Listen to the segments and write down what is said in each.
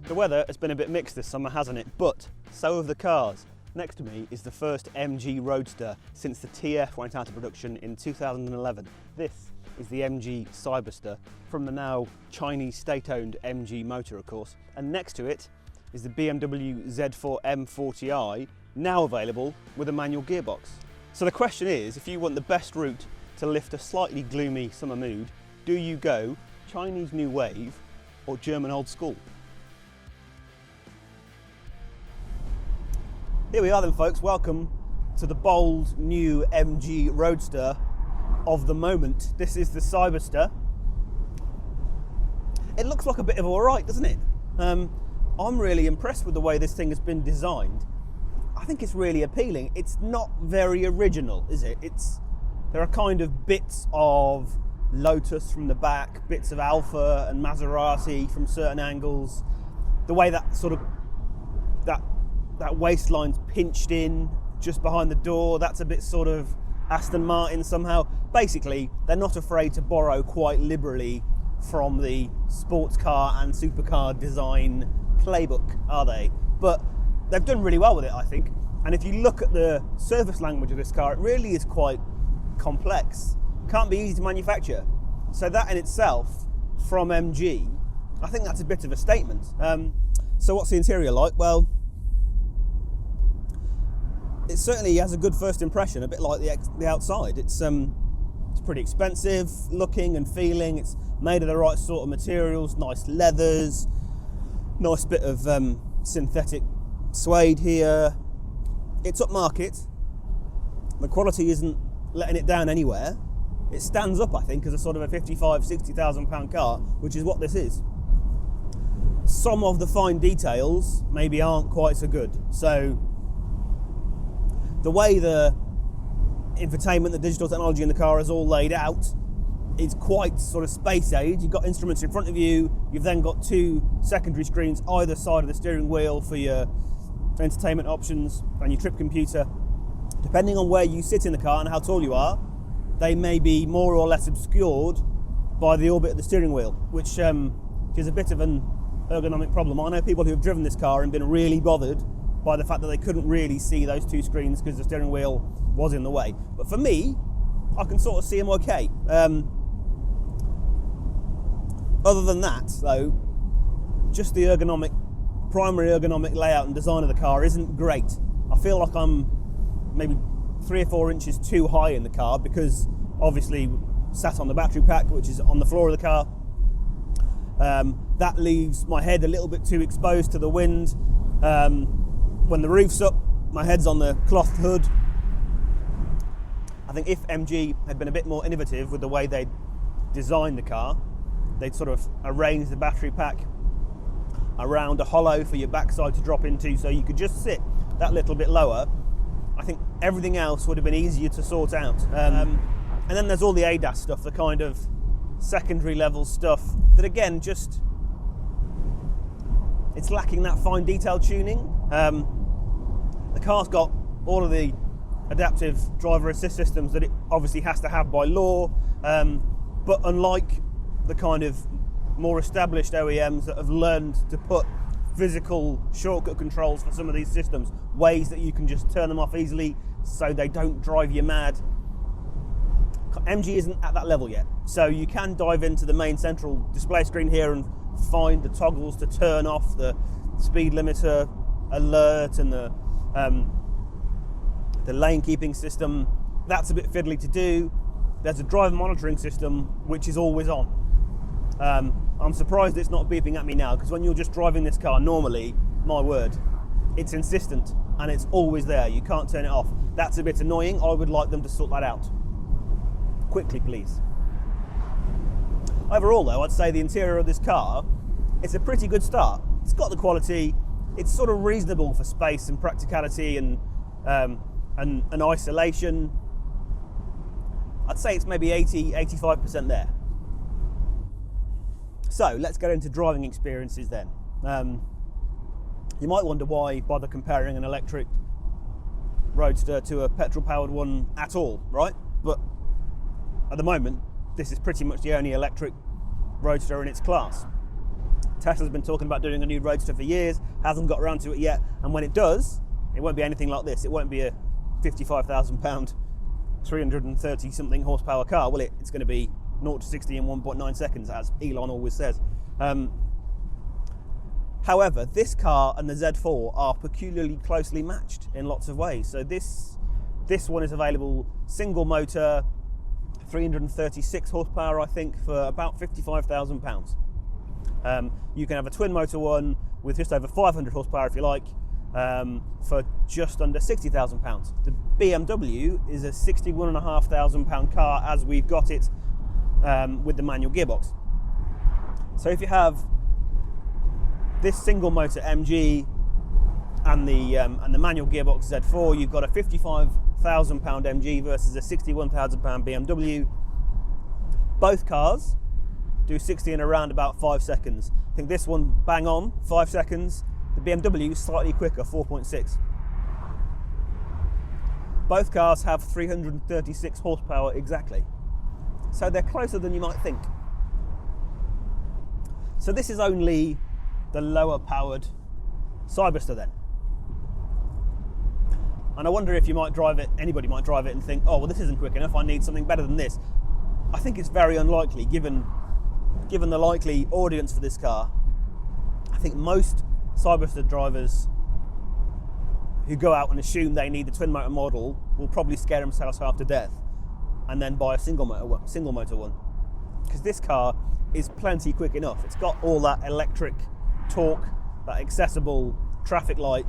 The weather has been a bit mixed this summer, hasn't it? But so have the cars. Next to me is the first MG Roadster since the TF went out of production in 2011. This is the MG Cyberster from the now Chinese state-owned MG motor, of course. And next to it is the BMW Z4 M40i, now available with a manual gearbox. So the question is, if you want the best route to lift a slightly gloomy summer mood, do you go Chinese New Wave or German old school? Here we are then, folks. Welcome to the bold new MG Roadster of the moment. This is the Cyberster. It looks like a bit of alright, doesn't it? I'm really impressed with the way this thing has been designed. I think it's really appealing. It's not very original, is it? There are kind of bits of Lotus from the back, bits of Alfa and Maserati from certain angles. The way that sort of that waistline's pinched in just behind the door, that's a bit sort of Aston Martin somehow. Basically, they're not afraid to borrow quite liberally from the sports car and supercar design playbook, are they? But they've done really well with it, I think. And if you look at the surface language of this car, it really is quite complex. Can't be easy to manufacture. So that in itself, from MG, I think that's a bit of a statement. So what's the interior like? Well, it certainly has a good first impression, a bit like the outside. It's pretty expensive looking and feeling. It's made of the right sort of materials, nice leathers, nice bit of synthetic suede here. It's upmarket. The quality isn't letting it down anywhere. It stands up, I think, as a sort of a 55, 60,000 pound car, which is what this is. Some of the fine details maybe aren't quite so good. So the way the infotainment, the digital technology in the car is all laid out, it's quite sort of space age. You've got instruments in front of you. You've then got two secondary screens either side of the steering wheel for your entertainment options and your trip computer. Depending on where you sit in the car and how tall you are, they may be more or less obscured by the orbit of the steering wheel, which is a bit of an ergonomic problem. I know people who have driven this car and been really bothered by the fact that they couldn't really see those two screens because the steering wheel was in the way. But for me, I can sort of see them okay. Other than that, though, just the primary ergonomic layout and design of the car isn't great. I feel like I'm maybe 3 or 4 inches too high in the car because obviously sat on the battery pack, which is on the floor of the car. That leaves my head a little bit too exposed to the wind. When the roof's up, my head's on the cloth hood. I think if MG had been a bit more innovative with the way they designed the car, they'd sort of arrange the battery pack around a hollow for your backside to drop into so you could just sit that little bit lower. I think everything else would have been easier to sort out. And then there's all the ADAS stuff, the kind of secondary level stuff that again, just, it's lacking that fine detail tuning. The car's got all of the adaptive driver assist systems that it obviously has to have by law, but unlike the kind of more established OEMs that have learned to put physical shortcut controls for some of these systems, ways that you can just turn them off easily so they don't drive you mad, MG isn't at that level yet. So you can dive into the main central display screen here and find the toggles to turn off the speed limiter alert and the lane keeping system. That's a bit fiddly to do. There's a driver monitoring system which is always on. I'm surprised it's not beeping at me now, because when you're just driving this car normally, my word, it's insistent and it's always there. You can't turn it off. That's a bit annoying. I would like them to sort that out quickly, please. Overall though, I'd say the interior of this car, it's a pretty good start. It's got the quality. It's sort of reasonable for space and practicality and isolation. I'd say it's maybe 80-85% there. So let's get into driving experiences then. You might wonder why bother comparing an electric Roadster to a petrol-powered one at all, right? But at the moment, this is pretty much the only electric Roadster in its class. Tesla's been talking about doing a new roadster for years, hasn't got around to it yet, and when it does, it won't be anything like this. It won't be a £55,000, 330 something horsepower car, will it? It's going to be 0 to 60 in 1.9 seconds, as Elon always says. However, this car and the Z4 are peculiarly closely matched in lots of ways. So this one is available single motor, 336 horsepower, I think, for about £55,000. You can have a twin motor one with just over 500 horsepower if you like, for just under £60,000. The BMW is a £61,500 car as we've got it with the manual gearbox. So if you have this single motor MG and the manual gearbox Z4, you've got a £55,000 MG versus a £61,000 BMW. Both cars do 60 in around about 5 seconds. I think this one bang on 5 seconds. The BMW is slightly quicker, 4.6. Both cars have 336 horsepower exactly. So they're closer than you might think. So this is only the lower powered Cyberster then. And I wonder if you might drive it, anybody might drive it and think, oh, well, this isn't quick enough, I need something better than this. I think it's very unlikely, given the likely audience for this car. I think most Cyberster drivers who go out and assume they need the twin motor model will probably scare themselves half to death and then buy a single motor one. Because this car is plenty quick enough. It's got all that electric torque, that accessible traffic light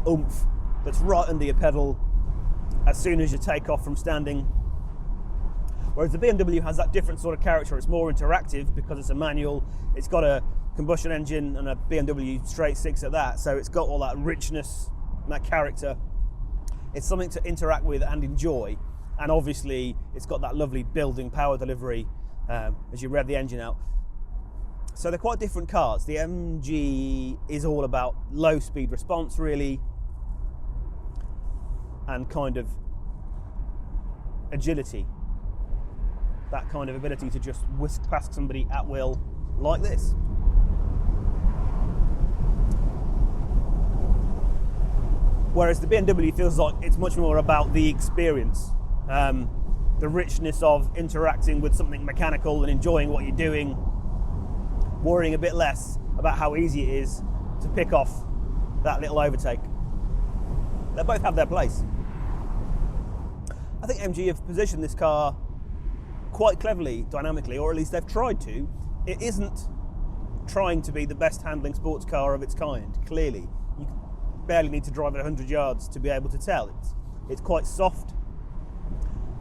oomph that's right under your pedal as soon as you take off from standing. Whereas the BMW has that different sort of character. It's more interactive because it's a manual. It's got a combustion engine and a BMW straight six at that, so it's got all that richness and that character. It's something to interact with and enjoy, and obviously it's got that lovely building power delivery as you rev the engine out. So they're quite different cars. The MG is all about low speed response really, and kind of agility, that kind of ability to just whisk past somebody at will like this. Whereas the BMW feels like it's much more about the experience, the richness of interacting with something mechanical and enjoying what you're doing, worrying a bit less about how easy it is to pick off that little overtake. They both have their place. I think MG have positioned this car quite cleverly, dynamically, or at least they've tried to. It isn't trying to be the best handling sports car of its kind, clearly. You barely need to drive it 100 yards to be able to tell. It's quite soft.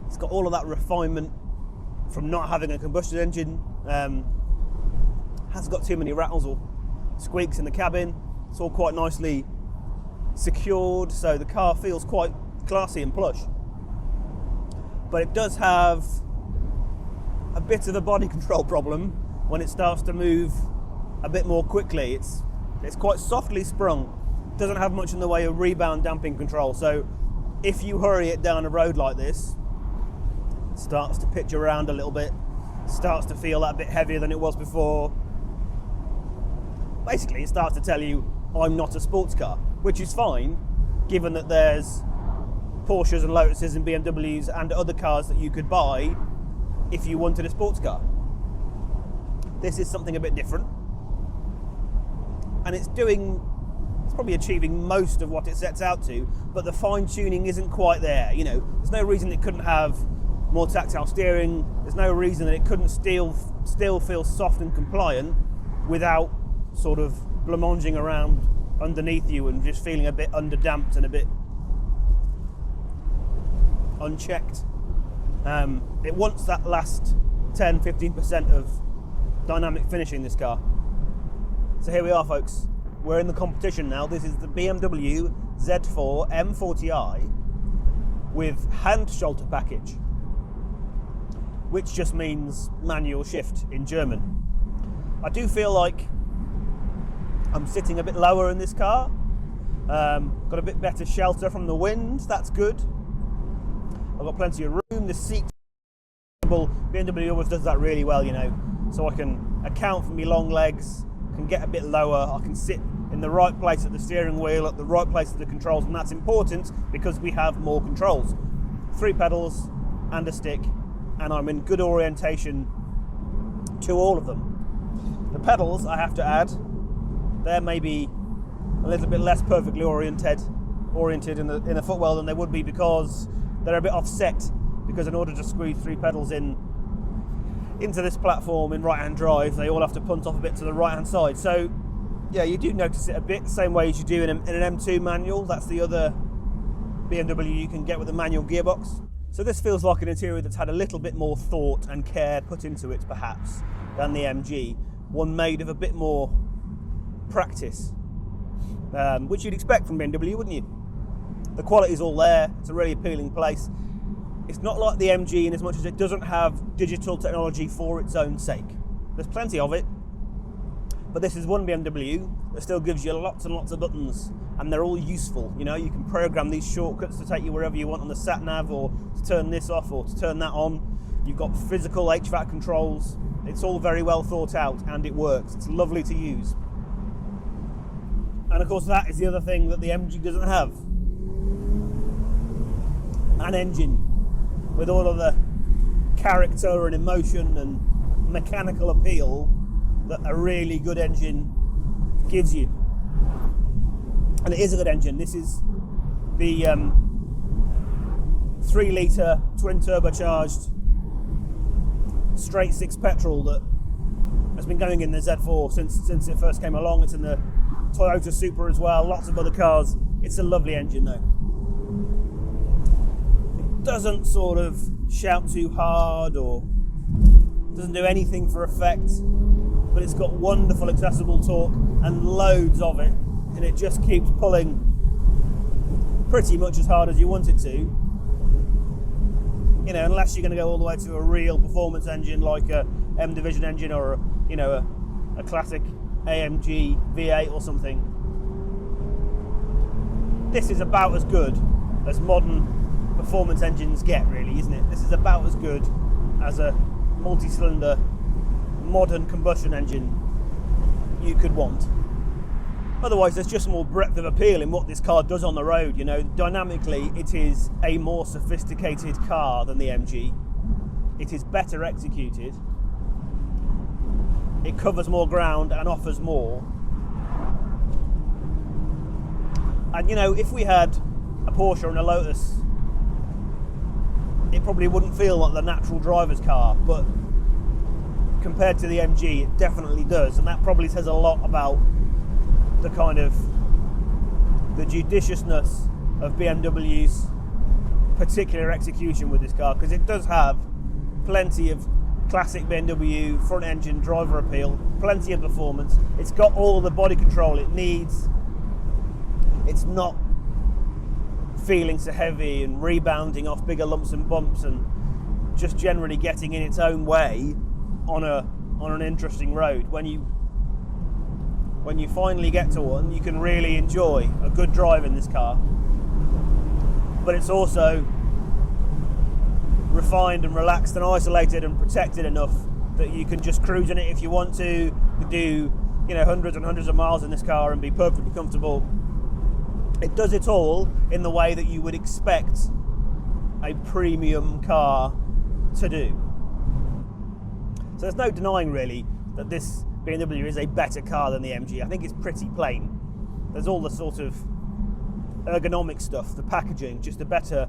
It's got all of that refinement from not having a combustion engine. Hasn't got too many rattles or squeaks in the cabin. It's all quite nicely secured, so the car feels quite classy and plush. But it does have a bit of a body control problem when it starts to move a bit more quickly. It's quite softly sprung. Doesn't have much in the way of rebound damping control, so if you hurry it down a road like this, it starts to pitch around a little bit, starts to feel that bit heavier than it was before. Basically, it starts to tell you, I'm not a sports car, which is fine, given that there's Porsches and Lotuses and BMWs and other cars that you could buy if you wanted a sports car. This is something a bit different, and it's probably achieving most of what it sets out to, but the fine-tuning isn't quite there. You know, there's no reason it couldn't have more tactile steering. There's no reason that it couldn't still feel soft and compliant without sort of blamanging around underneath you and just feeling a bit underdamped and a bit unchecked. It wants that last 10-15% of dynamic finishing, this car. So here we are, folks. We're in the competition now. This is the BMW Z4 M40i with hand Schalter package, which just means manual shift in German. I do feel like I'm sitting a bit lower in this car. Got a bit better shelter from the wind, that's good. I've got plenty of room. The seat, BMW always does that really well, you know. so I can account for my long legs, can get a bit lower, I can sit in the right place at the steering wheel, at the right place at the controls, and that's important because we have more controls. 3 pedals and a stick, and I'm in good orientation to all of them. The pedals, I have to add, they're maybe a little bit less perfectly oriented in the footwell than they would be because they're a bit offset, because in order to squeeze 3 pedals into this platform in right-hand drive, they all have to punt off a bit to the right-hand side. So yeah, you do notice it a bit, the same way as you do in an M2 manual. That's the other BMW you can get with a manual gearbox. So this feels like an interior that's had a little bit more thought and care put into it, perhaps, than the MG. One made of a bit more practice, which you'd expect from BMW, wouldn't you? The quality's all there. It's a really appealing place. It's not like the MG in as much as it doesn't have digital technology for its own sake. There's plenty of it, but this is one BMW that still gives you lots and lots of buttons, and they're all useful. You know, you can program these shortcuts to take you wherever you want on the sat nav, or to turn this off or to turn that on. You've got physical HVAC controls. It's all very well thought out, and it works. It's lovely to use. And of course, that is the other thing that the MG doesn't have: an engine with all of the character and emotion and mechanical appeal that a really good engine gives you. And it is a good engine. This is the 3-litre twin turbocharged straight 6 petrol that has been going in the Z4 since it first came along. It's in the Toyota Supra as well, lots of other cars. It's a lovely engine though. It doesn't sort of shout too hard or doesn't do anything for effect, but it's got wonderful accessible torque and loads of it, and it just keeps pulling pretty much as hard as you want it to. You know, unless you're going to go all the way to a real performance engine like a M Division engine or a classic AMG V8 or something. This is about as good as modern performance engines get, really, isn't it? This is about as good as a multi-cylinder modern combustion engine you could want. Otherwise, there's just more breadth of appeal in what this car does on the road. You know, dynamically, it is a more sophisticated car than the MG. It is better executed. It covers more ground and offers more. And you know, if we had a Porsche and a Lotus, it probably wouldn't feel like the natural driver's car, but compared to the MG, it definitely does, and that probably says a lot about the kind of the judiciousness of BMW's particular execution with this car, because it does have plenty of classic BMW front engine driver appeal, plenty of performance. It's got all the body control it needs. It's not feeling so heavy and rebounding off bigger lumps and bumps and just generally getting in its own way on an interesting road. When you finally get to one, you can really enjoy a good drive in this car. But it's also refined and relaxed and isolated and protected enough that you can just cruise in it if you want to. You can do, you know, hundreds and hundreds of miles in this car and be perfectly comfortable. It does it all in the way that you would expect a premium car to do. So there's no denying really that this BMW is a better car than the MG. I think it's pretty plain. There's all the sort of ergonomic stuff, the packaging, just a better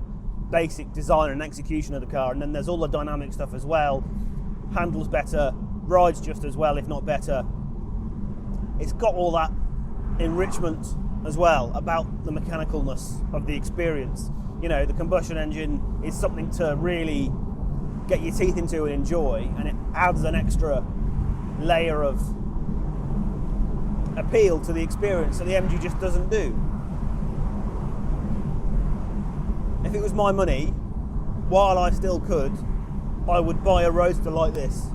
basic design and execution of the car, and then there's all the dynamic stuff as well. Handles better, rides just as well, if not better. It's got all that enrichment as well about the mechanicalness of the experience. You know, the combustion engine is something to really get your teeth into and enjoy, and it adds an extra layer of appeal to the experience that the MG just doesn't do. If it was my money, while I still could, I would buy a Roadster like this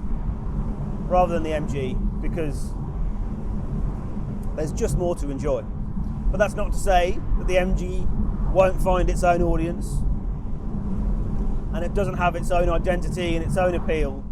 rather than the MG, because there's just more to enjoy. But that's not to say that the MG won't find its own audience, and it doesn't have its own identity and its own appeal.